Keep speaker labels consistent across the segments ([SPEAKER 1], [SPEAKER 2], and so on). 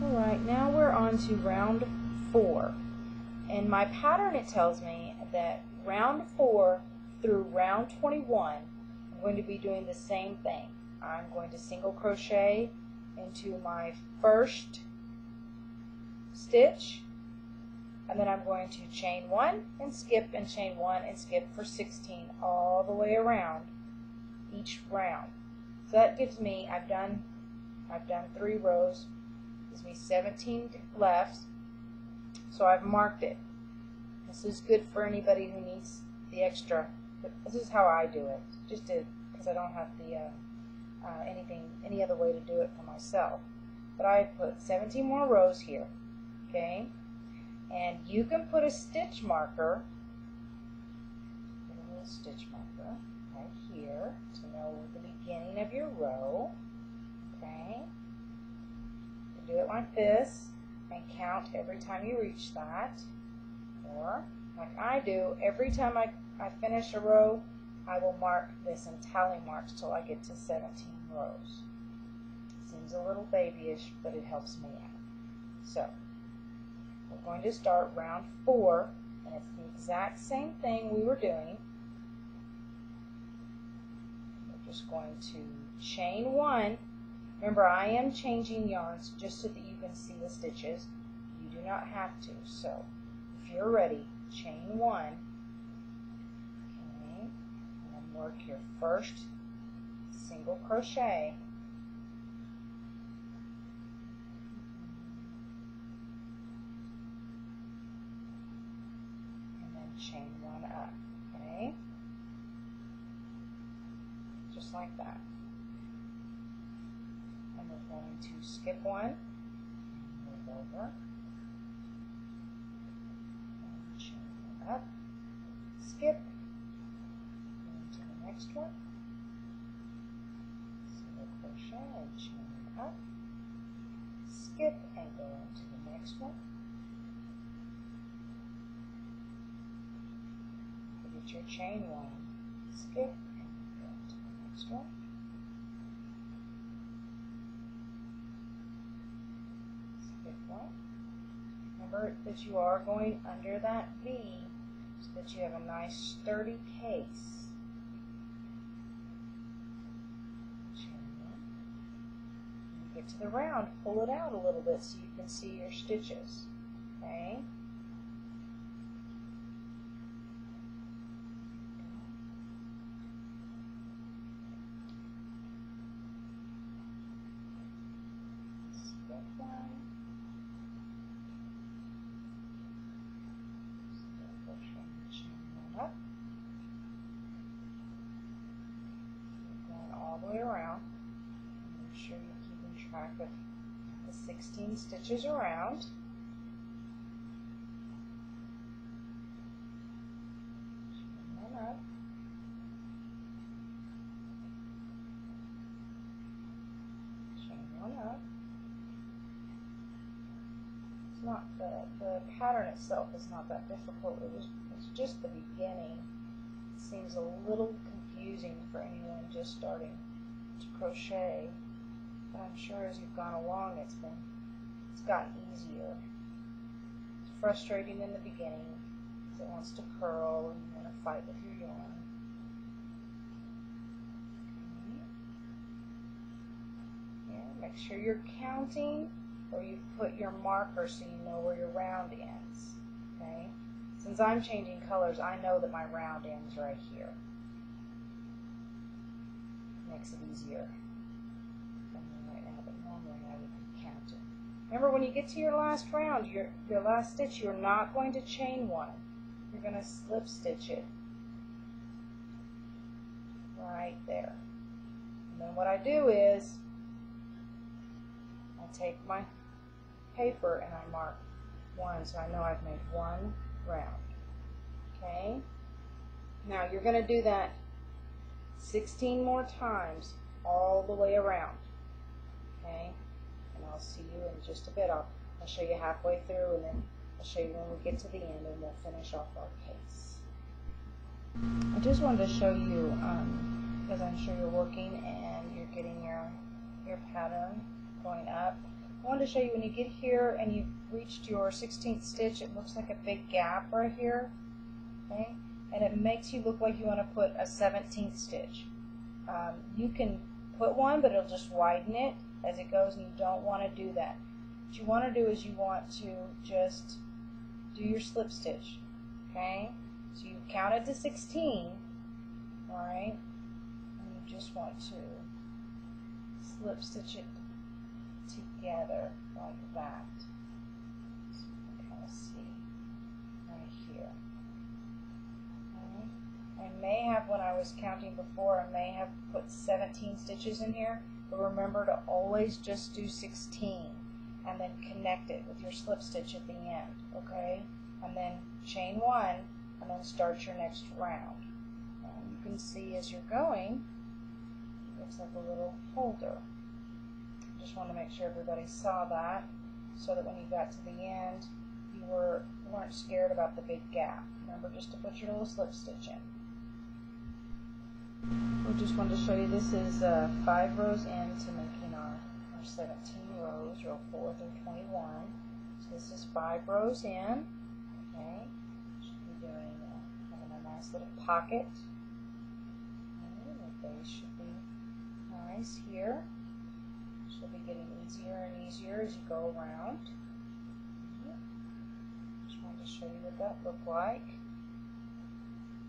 [SPEAKER 1] Alright, now we're on to round 4. In my pattern it tells me that round 4 through round 21 I'm going to be doing the same thing. I'm going to single crochet into my first stitch, and then I'm going to chain 1 and skip and chain 1 and skip for 16 all the way around each round. So that gives me, I've done 3 rows, gives me 17 left, so I've marked it. This is good for anybody who needs the extra, but this is how I do it, just because I don't have the any other way to do it for myself. But I put 17 more rows here, okay? And you can put a stitch marker, a little stitch marker right here to know the beginning of your row, okay? You do it like this and count every time you reach that. Or, like I do, every time I finish a row, I will mark this and tally marks till I get to 17 rows. Seems a little babyish, but it helps me out. So, we're going to start round 4, and it's the exact same thing we were doing. We're just going to chain 1. Remember, I am changing yarns just so that you can see the stitches. You do not have to. So, if you're ready, chain 1. Okay, and then work your first single crochet. Chain 1 up, okay? Just like that. And we're going to skip 1, move over, and chain 1 up, skip, go into the next one, single crochet and chain 1 up, skip, and go into the next one. Your chain 1, skip, and go to the next one. Skip 1. Remember that you are going under that V so that you have a nice sturdy case. Chain 1. When you get to the round, pull it out a little bit so you can see your stitches. Okay? Around. Make sure you're keeping track of the 16 stitches around. Chain 1 up. Chain 1 up. It's not the pattern itself is not that difficult. It's just the beginning. It seems a little confusing for anyone just starting to crochet, but I'm sure as you've gone along it's gotten easier. It's frustrating in the beginning because it wants to curl and you want to fight with your yarn. Okay. Yeah, make sure you're counting or you put your marker so you know where your round ends. Okay? Since I'm changing colors, I know that my round ends right here. Makes it easier than right now, but normally I would count it. Remember, when you get to your last round, your last stitch, you're not going to chain 1. You're going to slip stitch it right there. And then what I do is I take my paper and I mark 1, so I know I've made 1 round. Okay? Now you're going to do that 16 more times all the way around. Okay? And I'll see you in just a bit. I'll show you halfway through, and then I'll show you when we get to the end, and we'll finish off our case. I just wanted to show you, because I'm sure you're working and you're getting your pattern going up. I wanted to show you when you get here and you've reached your 16th stitch, it looks like a big gap right here, okay? And it makes you look like you want to put a 17th stitch. You can put one, but it'll just widen it as it goes, and you don't want to do that. What you want to do is you want to just do your slip stitch, okay? So you've counted to 16, all right? And you just want to slip stitch it together like that. So you can kind of see right here. Okay. I may have, when I was counting before, I may have put 17 stitches in here, but remember to always just do 16 and then connect it with your slip stitch at the end, okay? And then chain one and then start your next round. And you can see as you're going, it looks like a little holder. Just want to make sure everybody saw that, so that when you got to the end, you weren't scared about the big gap. Remember just to put your little slip stitch in. We just wanted to show you this is 5 rows into making our 17 rows, row 4 through 21. So this is 5 rows in. Okay, should be doing having a nice little pocket. Okay, the base should be nice here. She'll be getting easier and easier as you go around. Just wanted to show you what that looked like.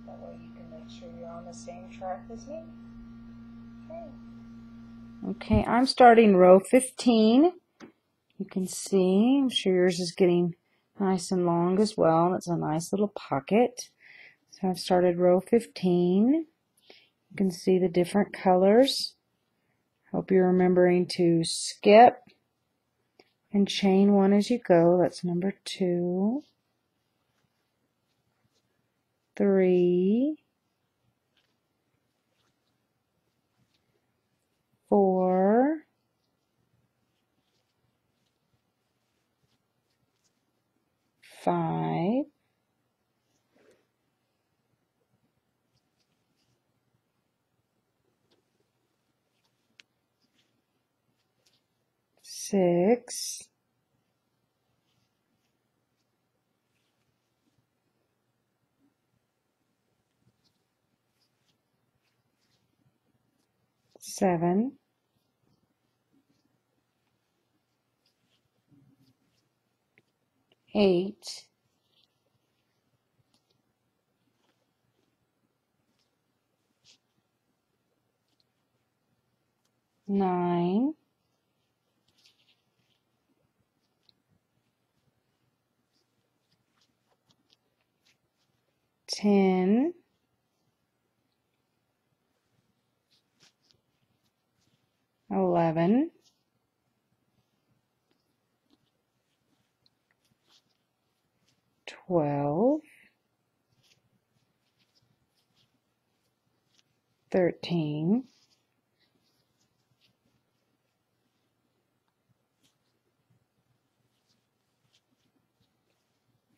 [SPEAKER 1] That way you can make sure you're on the same track as me. Okay. Okay, I'm starting row 15. You can see, I'm sure yours is getting nice and long as well. It's a nice little pocket. So I've started row 15. You can see the different colors. Hope you're remembering to skip and chain one as you go. That's number 2, 3, 4, 5, 6, 7, 8, 9, 10, 11, 12, 13,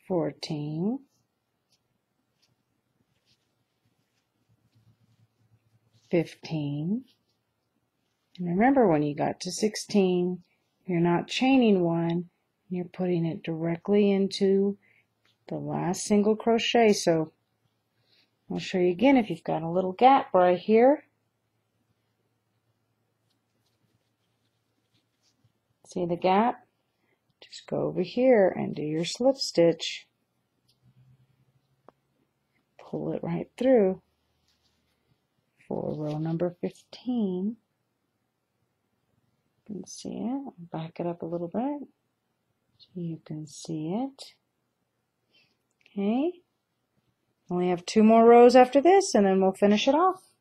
[SPEAKER 1] 14, 15. And remember, when you got to 16, you're not chaining one, you're putting it directly into the last single crochet. So I'll show you again. If you've got a little gap right here, see the gap? Just go over here and do your slip stitch. Pull it right through for row number 15. You can see it. I'll back it up a little bit so you can see it. Okay. Only have 2 more rows after this, and then we'll finish it off.